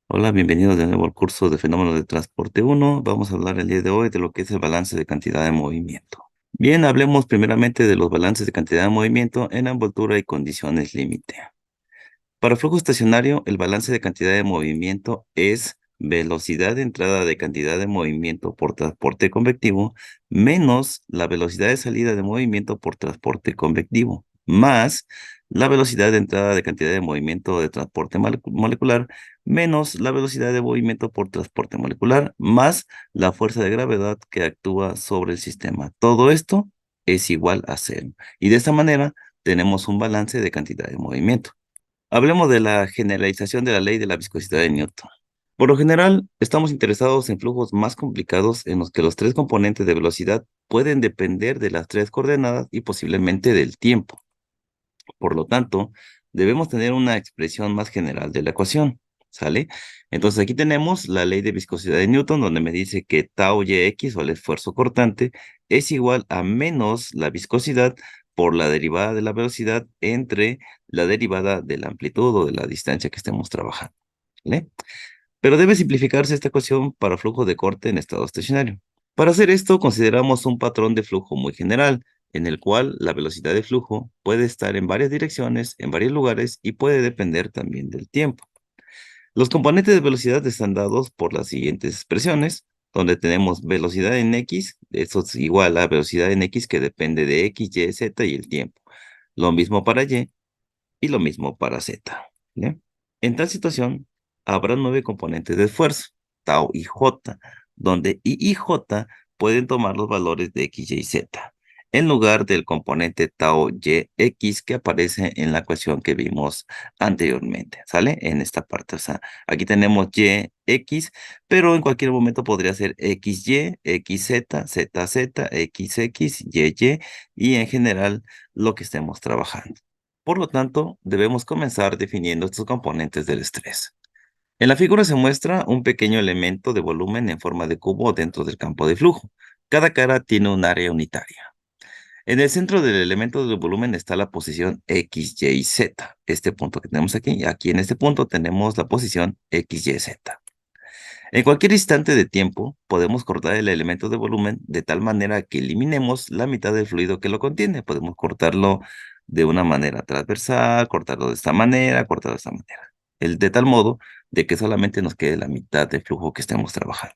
Hola, bienvenidos de nuevo al curso de fenómenos de transporte uno. Vamos a hablar el día de hoy de lo que es el balance de cantidad de movimiento. Bien, hablemos primeramente de los balances de cantidad de movimiento en envoltura y condiciones límite. Para flujo estacionario, el balance de cantidad de movimiento es velocidad de entrada de cantidad de movimiento por transporte convectivo menos la velocidad de salida de movimiento por transporte convectivo, más la velocidad de entrada de cantidad de movimiento de transporte molecular menos la velocidad de movimiento por transporte molecular, más la fuerza de gravedad que actúa sobre el sistema. Todo esto es igual a cero. Y de esta manera tenemos un balance de cantidad de movimiento. Hablemos de la generalización de la ley de la viscosidad de Newton. Por lo general, estamos interesados en flujos más complicados en los que los tres componentes de velocidad pueden depender de las tres coordenadas y posiblemente del tiempo. Por lo tanto, debemos tener una expresión más general de la ecuación, ¿sale? Entonces aquí tenemos la ley de viscosidad de Newton, donde me dice que tau Yx, o el esfuerzo cortante, es igual a menos la viscosidad por la derivada de la velocidad entre la derivada de la amplitud o de la distancia que estemos trabajando, ¿vale? Pero debe simplificarse esta ecuación para flujo de corte en estado estacionario. Para hacer esto, consideramos un patrón de flujo muy general, en el cual la velocidad de flujo puede estar en varias direcciones, en varios lugares, y puede depender también del tiempo. Los componentes de velocidad están dados por las siguientes expresiones, donde tenemos velocidad en x, eso es igual a velocidad en x que depende de x, y, z y el tiempo. Lo mismo para y y lo mismo para z. ¿Bien? En tal situación, habrá 9 componentes de esfuerzo, tau y j, donde I y j pueden tomar los valores de x, y, z, en lugar del componente tau y x que aparece en la ecuación que vimos anteriormente, ¿sale? En esta parte, o sea, aquí tenemos y, x, pero en cualquier momento podría ser xy, xz, zz, xx, y, y en general lo que estemos trabajando. Por lo tanto, debemos comenzar definiendo estos componentes del estrés. En la figura se muestra un pequeño elemento de volumen en forma de cubo dentro del campo de flujo. Cada cara tiene un área unitaria. En el centro del elemento de volumen está la posición X, Y y Z. Este punto que tenemos aquí, aquí en este punto tenemos la posición X, Y, Z. En cualquier instante de tiempo, podemos cortar el elemento de volumen de tal manera que eliminemos la mitad del fluido que lo contiene. Podemos cortarlo de una manera transversal, cortarlo de esta manera, cortarlo de esta manera. De tal modo de que solamente nos quede la mitad del flujo que estemos trabajando.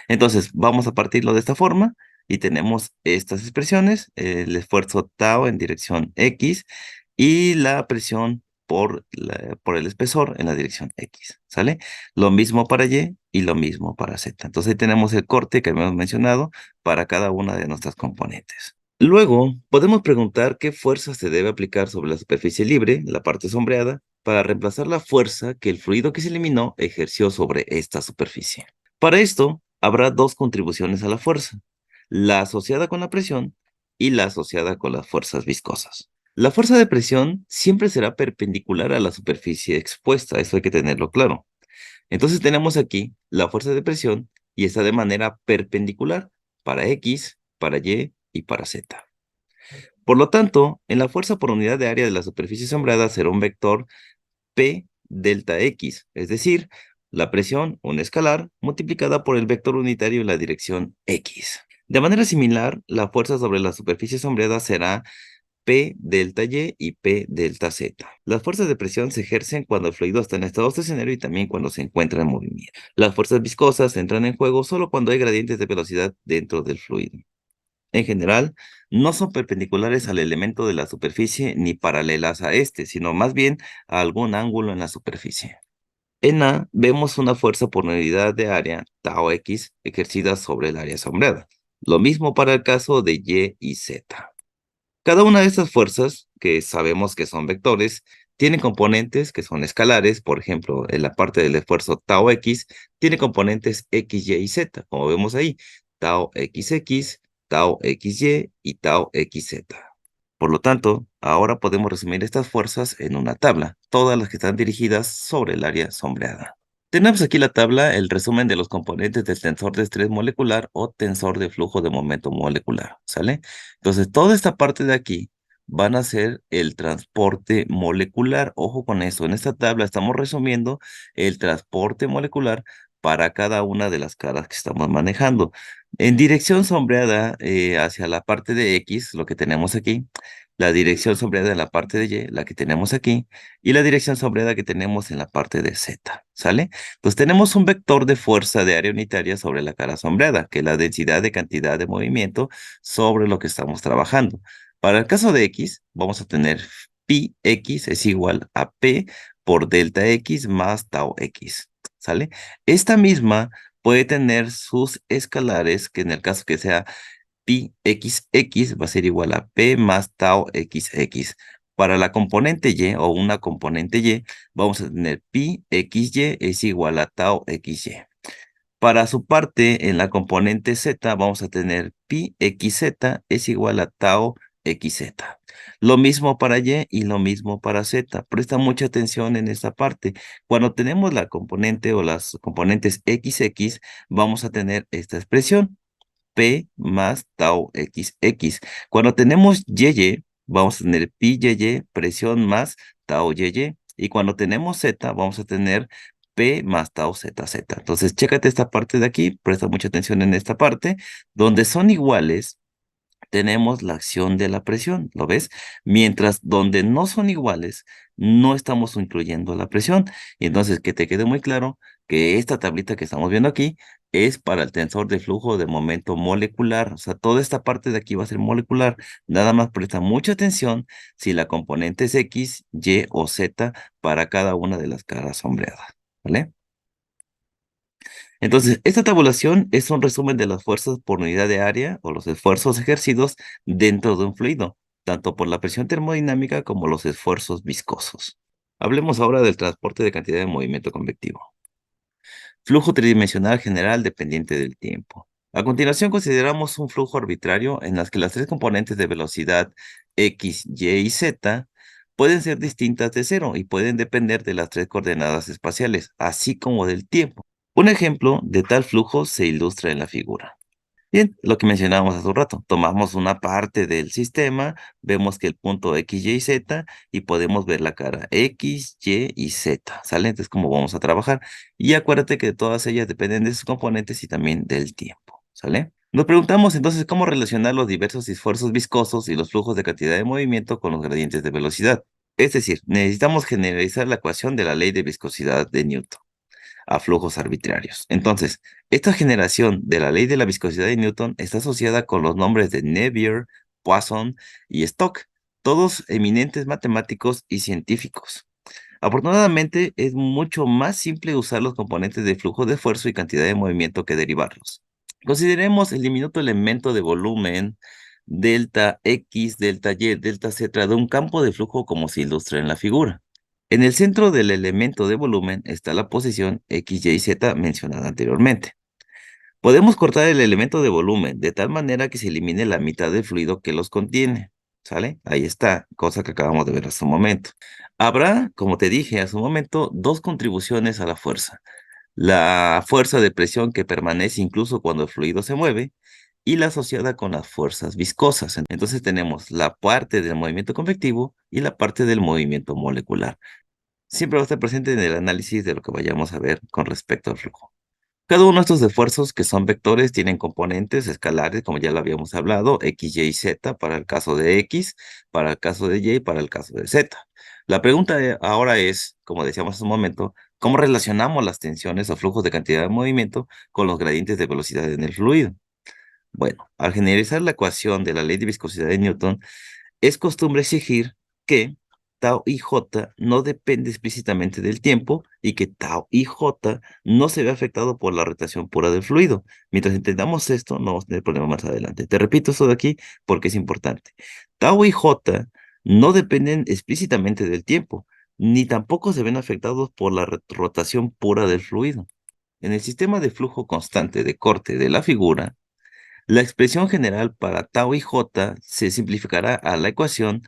Entonces, vamos a partirlo de esta forma y tenemos estas expresiones, el esfuerzo tau en dirección X y la presión por el espesor en la dirección X, ¿sale? Lo mismo para Y lo mismo para Z. Entonces, ahí tenemos el corte que habíamos mencionado para cada una de nuestras componentes. Luego, podemos preguntar qué fuerza se debe aplicar sobre la superficie libre, la parte sombreada, para reemplazar la fuerza que el fluido que se eliminó ejerció sobre esta superficie. Para esto, habrá dos contribuciones a la fuerza, la asociada con la presión y la asociada con las fuerzas viscosas. La fuerza de presión siempre será perpendicular a la superficie expuesta, eso hay que tenerlo claro. Entonces tenemos aquí la fuerza de presión y está de manera perpendicular para X, para y para Z. Por lo tanto, en la fuerza por unidad de área de la superficie sombreada será un vector P delta X, es decir, la presión, un escalar, multiplicada por el vector unitario en la dirección X. De manera similar, la fuerza sobre la superficie sombreada será P delta y P delta Z. Las fuerzas de presión se ejercen cuando el fluido está en estado estacionario y también cuando se encuentra en movimiento. Las fuerzas viscosas entran en juego solo cuando hay gradientes de velocidad dentro del fluido. En general, no son perpendiculares al elemento de la superficie ni paralelas a este, sino más bien a algún ángulo en la superficie. En A vemos una fuerza por unidad de área, tau X, ejercida sobre el área sombreada. Lo mismo para el caso de Y y Z. Cada una de estas fuerzas, que sabemos que son vectores, tiene componentes que son escalares. Por ejemplo, en la parte del esfuerzo tau X, tiene componentes X, Y y Z, como vemos ahí, tau XX, tau XY y tau XZ. Por lo tanto, ahora podemos resumir estas fuerzas en una tabla, todas las que están dirigidas sobre el área sombreada. Tenemos aquí la tabla, el resumen de los componentes del tensor de estrés molecular o tensor de flujo de momento molecular, ¿sale? Entonces, toda esta parte de aquí van a ser el transporte molecular. Ojo con eso, en esta tabla estamos resumiendo el transporte molecular para cada una de las caras que estamos manejando. En dirección sombreada hacia la parte de X, lo que tenemos aquí, la dirección sombreada en la parte de Y, la que tenemos aquí, y la dirección sombreada que tenemos en la parte de Z, ¿sale? Pues tenemos un vector de fuerza de área unitaria sobre la cara sombreada, que es la densidad de cantidad de movimiento sobre lo que estamos trabajando. Para el caso de X, vamos a tener pi x es igual a P por delta X más tau X, ¿sale? Esta misma puede tener sus escalares, que en el caso que sea pi xx va a ser igual a P más tau xx. Para la componente Y o una componente Y, vamos a tener pi xy es igual a tau xy. Para su parte, en la componente Z, vamos a tener pi xz es igual a tau xz. Lo mismo para Y lo mismo para Z. Presta mucha atención en esta parte. Cuando tenemos la componente o las componentes XX, vamos a tener esta expresión. P más tau XX. Cuando tenemos YY, vamos a tener pi YY, presión más tau YY. Y cuando tenemos Z, vamos a tener P más tau ZZ. Entonces, chécate esta parte de aquí, presta mucha atención en esta parte, donde son iguales, tenemos la acción de la presión, ¿lo ves? Mientras donde no son iguales, no estamos incluyendo la presión. Y entonces, que te quede muy claro que esta tablita que estamos viendo aquí es para el tensor de flujo de momento molecular. O sea, toda esta parte de aquí va a ser molecular. Nada más presta mucha atención si la componente es X, Y o Z para cada una de las caras sombreadas, ¿vale? Entonces, esta tabulación es un resumen de las fuerzas por unidad de área o los esfuerzos ejercidos dentro de un fluido, tanto por la presión termodinámica como los esfuerzos viscosos. Hablemos ahora del transporte de cantidad de movimiento convectivo. Flujo tridimensional general dependiente del tiempo. A continuación consideramos un flujo arbitrario en las que las tres componentes de velocidad X, Y y Z pueden ser distintas de cero y pueden depender de las tres coordenadas espaciales, así como del tiempo. Un ejemplo de tal flujo se ilustra en la figura. Bien, lo que mencionábamos hace un rato, tomamos una parte del sistema, vemos que el punto X, Y, Z, y podemos ver la cara X, Y y Z, ¿sale? Entonces, ¿cómo vamos a trabajar? Y acuérdate que todas ellas dependen de sus componentes y también del tiempo, ¿sale? Nos preguntamos entonces cómo relacionar los diversos esfuerzos viscosos y los flujos de cantidad de movimiento con los gradientes de velocidad. Es decir, necesitamos generalizar la ecuación de la ley de viscosidad de Newton a flujos arbitrarios. Entonces, esta generación de la ley de la viscosidad de Newton está asociada con los nombres de Navier, Poisson y Stokes, todos eminentes matemáticos y científicos. Afortunadamente, es mucho más simple usar los componentes de flujo de esfuerzo y cantidad de movimiento que derivarlos. Consideremos el diminuto elemento de volumen delta X, delta Y, delta Z de un campo de flujo como se ilustra en la figura. En el centro del elemento de volumen está la posición X, Y, Z mencionada anteriormente. Podemos cortar el elemento de volumen de tal manera que se elimine la mitad del fluido que los contiene. ¿Sale? Ahí está, cosa que acabamos de ver hace un momento. Habrá, como te dije hace un momento, dos contribuciones a la fuerza. La fuerza de presión que permanece incluso cuando el fluido se mueve y la asociada con las fuerzas viscosas. Entonces tenemos la parte del movimiento convectivo y la parte del movimiento molecular. Siempre va a estar presente en el análisis de lo que vayamos a ver con respecto al flujo. Cada uno de estos esfuerzos, que son vectores, tienen componentes escalares, como ya lo habíamos hablado, X, Y y Z para el caso de X, para el caso de Y y para el caso de Z. La pregunta ahora es, como decíamos hace un momento, ¿cómo relacionamos las tensiones o flujos de cantidad de movimiento con los gradientes de velocidad en el fluido? Bueno, al generalizar la ecuación de la ley de viscosidad de Newton, es costumbre exigir que tau y j no depende explícitamente del tiempo y que tau y j no se ve afectado por la rotación pura del fluido. Mientras entendamos esto, no vamos a tener problema más adelante. Te repito esto de aquí porque es importante. Tau y j no dependen explícitamente del tiempo, ni tampoco se ven afectados por la rotación pura del fluido. En el sistema de flujo constante de corte de la figura, la expresión general para tau y j se simplificará a la ecuación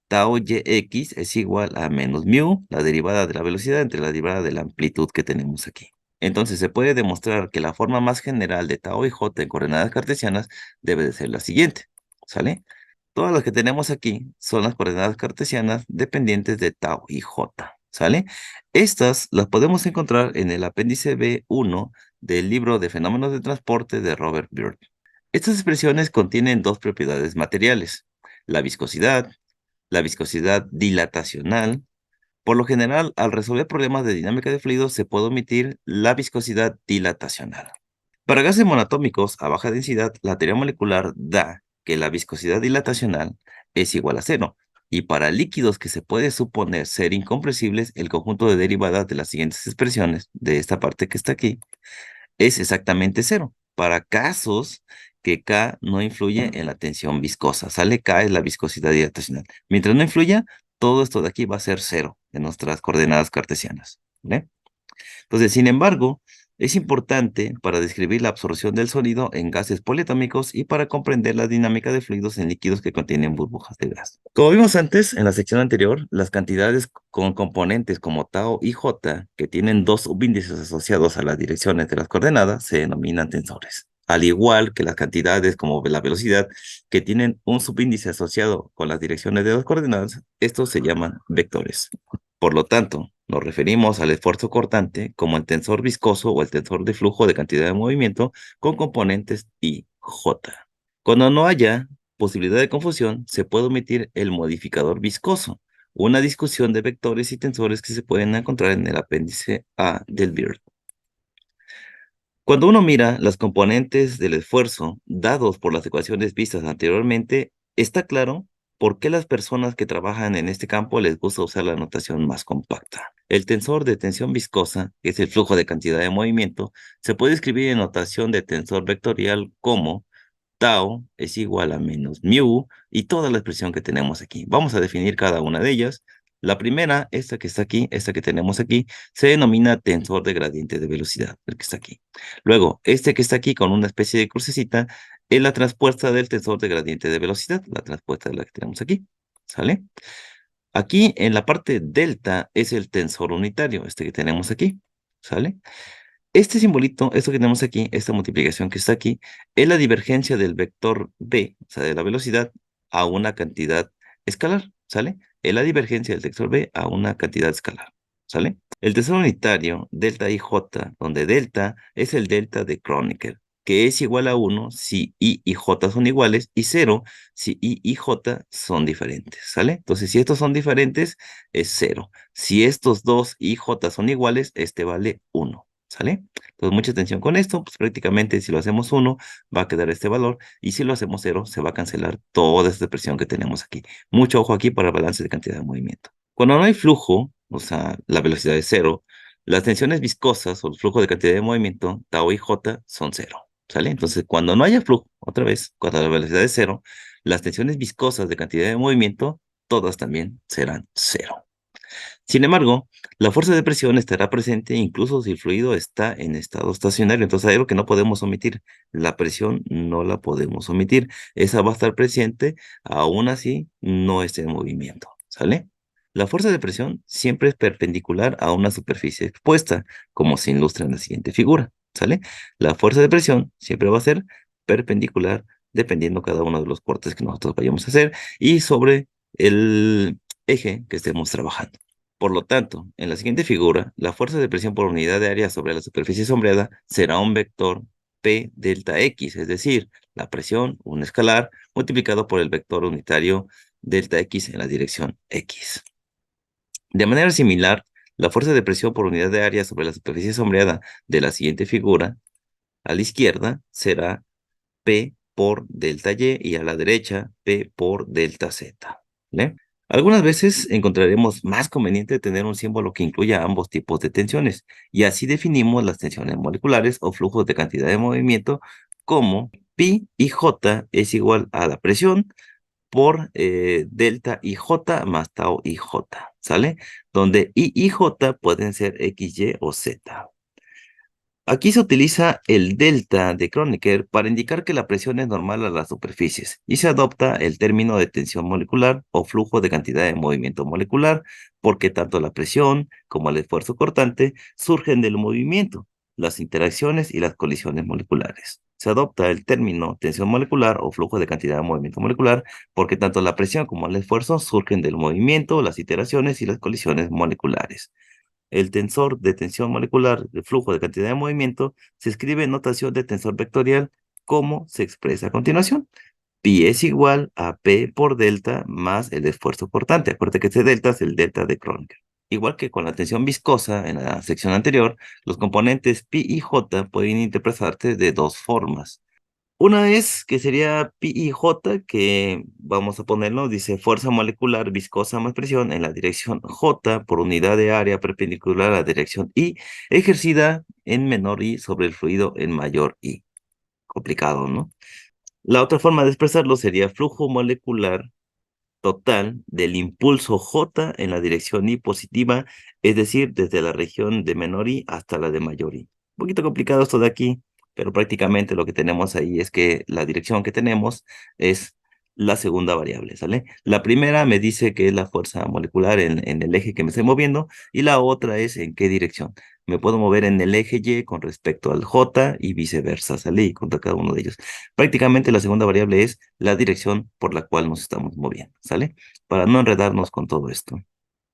tau yx es igual a menos mu, la derivada de la velocidad entre la derivada de la amplitud que tenemos aquí. Entonces, se puede demostrar que la forma más general de tau y j en coordenadas cartesianas debe de ser la siguiente, ¿sale? Todas las que tenemos aquí son las coordenadas cartesianas dependientes de tau y j, ¿sale? Estas las podemos encontrar en el apéndice B1 del libro de fenómenos de transporte de Robert Byrd. Estas expresiones contienen dos propiedades materiales, la la viscosidad dilatacional. Por lo general, al resolver problemas de dinámica de fluidos, se puede omitir la viscosidad dilatacional. Para gases monoatómicos a baja densidad, la teoría molecular da que la viscosidad dilatacional es igual a cero. Y para líquidos que se puede suponer ser incompresibles, el conjunto de derivadas de las siguientes expresiones, de esta parte que está aquí, es exactamente cero. Para casos que K no influye en la tensión viscosa, sale K es la viscosidad dilatacional. Mientras no influya, todo esto de aquí va a ser cero en nuestras coordenadas cartesianas, ¿vale? Entonces, sin embargo, es importante para describir la absorción del sonido en gases poliatómicos y para comprender la dinámica de fluidos en líquidos que contienen burbujas de gas. Como vimos antes, en la sección anterior, las cantidades con componentes como tau y j, que tienen dos subíndices asociados a las direcciones de las coordenadas, se denominan tensores. Al igual que las cantidades como la velocidad, que tienen un subíndice asociado con las direcciones de las coordenadas, estos se llaman vectores. Por lo tanto, nos referimos al esfuerzo cortante como el tensor viscoso o el tensor de flujo de cantidad de movimiento con componentes I, J. Cuando no haya posibilidad de confusión, se puede omitir el modificador viscoso, una discusión de vectores y tensores que se pueden encontrar en el apéndice A del BIRD. Cuando uno mira las componentes del esfuerzo dados por las ecuaciones vistas anteriormente, está claro por qué las personas que trabajan en este campo les gusta usar la notación más compacta. El tensor de tensión viscosa, que es el flujo de cantidad de movimiento, se puede escribir en notación de tensor vectorial como tau es igual a menos mu y toda la expresión que tenemos aquí. Vamos a definir cada una de ellas. La primera, esta que está aquí, esta que tenemos aquí, se denomina tensor de gradiente de velocidad, el que está aquí. Luego, este que está aquí con una especie de crucecita es la transpuesta del tensor de gradiente de velocidad, la transpuesta de la que tenemos aquí, ¿sale? Aquí en la parte delta es el tensor unitario, este que tenemos aquí, ¿sale? Este simbolito, esto que tenemos aquí, esta multiplicación que está aquí, es la divergencia del vector b, o sea, de la velocidad, a una cantidad escalar, ¿sale? Es la divergencia del vector b a una cantidad escalar, ¿sale? El tensor unitario, delta IJ, donde delta es el delta de Kronecker, que es igual a 1 si I y J son iguales, y 0 si I y J son diferentes, ¿sale? Entonces, si estos son diferentes, es 0. Si estos dos I y J son iguales, este vale 1. ¿Sale? Entonces, mucha atención con esto, pues prácticamente si lo hacemos 1, va a quedar este valor, y si lo hacemos 0, se va a cancelar toda esta expresión que tenemos aquí. Mucho ojo aquí para el balance de cantidad de movimiento. Cuando no hay flujo, o sea, la velocidad es 0, las tensiones viscosas o el flujo de cantidad de movimiento, tau y j, son 0. ¿Sale? Entonces, cuando no haya flujo, otra vez, cuando la velocidad es 0, las tensiones viscosas de cantidad de movimiento, todas también serán 0. Sin embargo, la fuerza de presión estará presente incluso si el fluido está en estado estacionario. Entonces hay algo que no podemos omitir. La presión no la podemos omitir. Esa va a estar presente, aún así no esté en movimiento. ¿Sale? La fuerza de presión siempre es perpendicular a una superficie expuesta, como se ilustra en la siguiente figura. ¿Sale? La fuerza de presión siempre va a ser perpendicular dependiendo cada uno de los cortes que nosotros vayamos a hacer y sobre el eje que estemos trabajando. Por lo tanto, en la siguiente figura, la fuerza de presión por unidad de área sobre la superficie sombreada será un vector P delta X, es decir, la presión, un escalar, multiplicado por el vector unitario delta X en la dirección X. De manera similar, la fuerza de presión por unidad de área sobre la superficie sombreada de la siguiente figura, a la izquierda, será P por delta Y a la derecha, P por delta Z. ¿Vale? Algunas veces encontraremos más conveniente tener un símbolo que incluya ambos tipos de tensiones, y así definimos las tensiones moleculares o flujos de cantidad de movimiento como pi y j es igual a la presión por delta IJ más tau IJ, ¿sale? Donde I y J pueden ser X, Y o Z. Aquí se utiliza el delta de Kronecker para indicar que la presión es normal a las superficies y se adopta el término de tensión molecular o flujo de cantidad de movimiento molecular porque tanto la presión como el esfuerzo cortante surgen del movimiento las interacciones y las colisiones moleculares. Se adopta el término tensión molecular o flujo de cantidad de movimiento molecular porque tanto la presión como el esfuerzo surgen del movimiento, las iteraciones y las colisiones moleculares. El tensor de tensión molecular de flujo de cantidad de movimiento se escribe en notación de tensor vectorial como se expresa a continuación. Pi es igual a P por delta más el esfuerzo cortante. Acuérdate que este delta es el delta de Kronecker. Igual que con la tensión viscosa en la sección anterior, los componentes pi y j pueden interpretarse de dos formas. Una es que sería pi y j, que vamos a ponerlo, dice fuerza molecular viscosa más presión en la dirección j por unidad de área perpendicular a la dirección i, ejercida en menor i sobre el fluido en mayor i. Complicado, ¿no? La otra forma de expresarlo sería flujo molecular total del impulso J en la dirección I positiva, es decir, desde la región de menor I hasta la de mayor I. Un poquito complicado esto de aquí, pero prácticamente lo que tenemos ahí es que la dirección que tenemos es la segunda variable, ¿sale? La primera me dice que es la fuerza molecular en el eje que me estoy moviendo y la otra es en qué dirección. Me puedo mover en el eje Y con respecto al J y viceversa, ¿sale? Y contra cada uno de ellos. Prácticamente la segunda variable es la dirección por la cual nos estamos moviendo, ¿sale? Para no enredarnos con todo esto.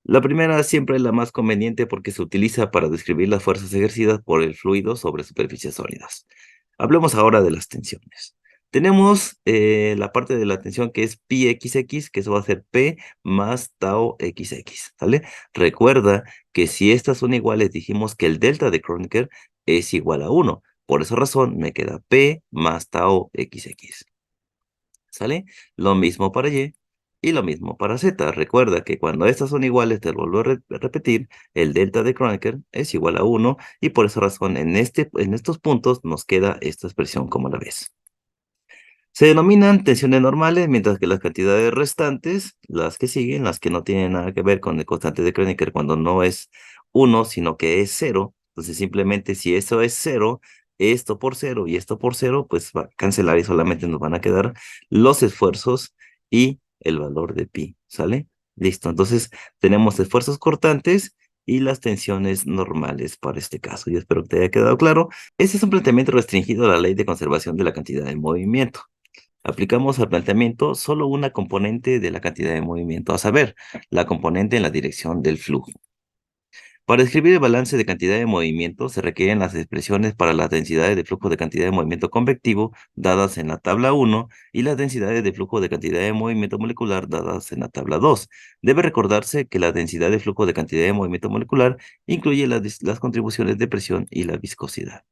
La primera siempre es la más conveniente porque se utiliza para describir las fuerzas ejercidas por el fluido sobre superficies sólidas. Hablemos ahora de las tensiones. Tenemos la parte de la tensión que es pi XX, que eso va a ser P más tau XX, ¿sale? Recuerda que si estas son iguales, dijimos que el delta de Kronecker es igual a 1. Por esa razón me queda P más tau XX. ¿Sale? Lo mismo para Y y lo mismo para Z. Recuerda que cuando estas son iguales, te lo vuelvo a repetir, el delta de Kronecker es igual a 1 y por esa razón en estos puntos nos queda esta expresión como la ves. Se denominan tensiones normales, mientras que las cantidades restantes, las que siguen, las que no tienen nada que ver con el constante de Kronecker cuando no es 1, sino que es 0. Entonces simplemente si eso es 0, esto por 0 y esto por 0, pues va a cancelar y solamente nos van a quedar los esfuerzos y el valor de pi, ¿sale? Listo, entonces tenemos esfuerzos cortantes y las tensiones normales para este caso. Yo espero que te haya quedado claro. Este es un planteamiento restringido a la ley de conservación de la cantidad de movimiento. Aplicamos al planteamiento solo una componente de la cantidad de movimiento, a saber, la componente en la dirección del flujo. Para escribir el balance de cantidad de movimiento se requieren las expresiones para las densidades de flujo de cantidad de movimiento convectivo dadas en la tabla 1 y las densidades de flujo de cantidad de movimiento molecular dadas en la tabla 2. Debe recordarse que la densidad de flujo de cantidad de movimiento molecular incluye las contribuciones de presión y la viscosidad.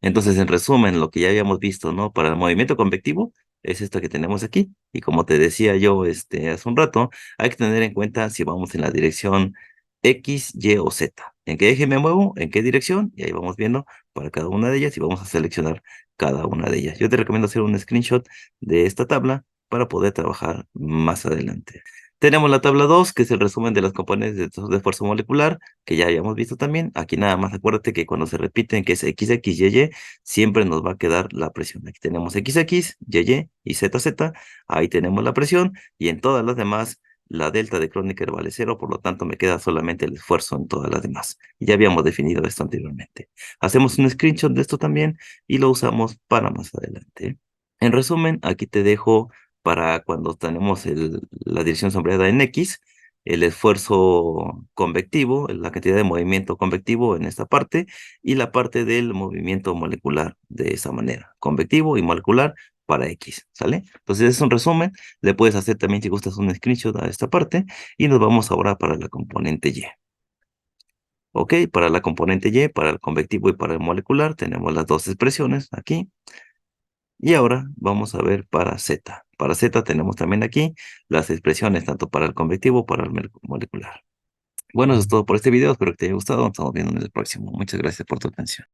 Entonces, en resumen, lo que ya habíamos visto, ¿no? Para el movimiento convectivo es esto que tenemos aquí. Y como te decía yo hace un rato, hay que tener en cuenta si vamos en la dirección X, Y o Z. ¿En qué eje me muevo? ¿En qué dirección? Y ahí vamos viendo para cada una de ellas y vamos a seleccionar cada una de ellas. Yo te recomiendo hacer un screenshot de esta tabla para poder trabajar más adelante. Tenemos la tabla 2, que es el resumen de las componentes de esfuerzo molecular, que ya habíamos visto también. Aquí nada más acuérdate que cuando se repiten que es XX, YY, siempre nos va a quedar la presión. Aquí tenemos XX, YY y ZZ. Ahí tenemos la presión y en todas las demás la delta de Kronecker vale 0, por lo tanto me queda solamente el esfuerzo en todas las demás. Y ya habíamos definido esto anteriormente. Hacemos un screenshot de esto también y lo usamos para más adelante. En resumen, aquí te dejo para cuando tenemos la dirección sombreada en X, el esfuerzo convectivo, la cantidad de movimiento convectivo en esta parte, y la parte del movimiento molecular de esa manera, convectivo y molecular para X, ¿sale? Entonces es un resumen, le puedes hacer también si gustas un screenshot a esta parte, y nos vamos ahora para la componente Y. Ok, para la componente Y, para el convectivo y para el molecular, tenemos las dos expresiones aquí. Y ahora vamos a ver para Z. Para Z tenemos también aquí las expresiones tanto para el convectivo como para el molecular. Bueno, eso es todo por este video. Espero que te haya gustado. Nos estamos viendo en el próximo. Muchas gracias por tu atención.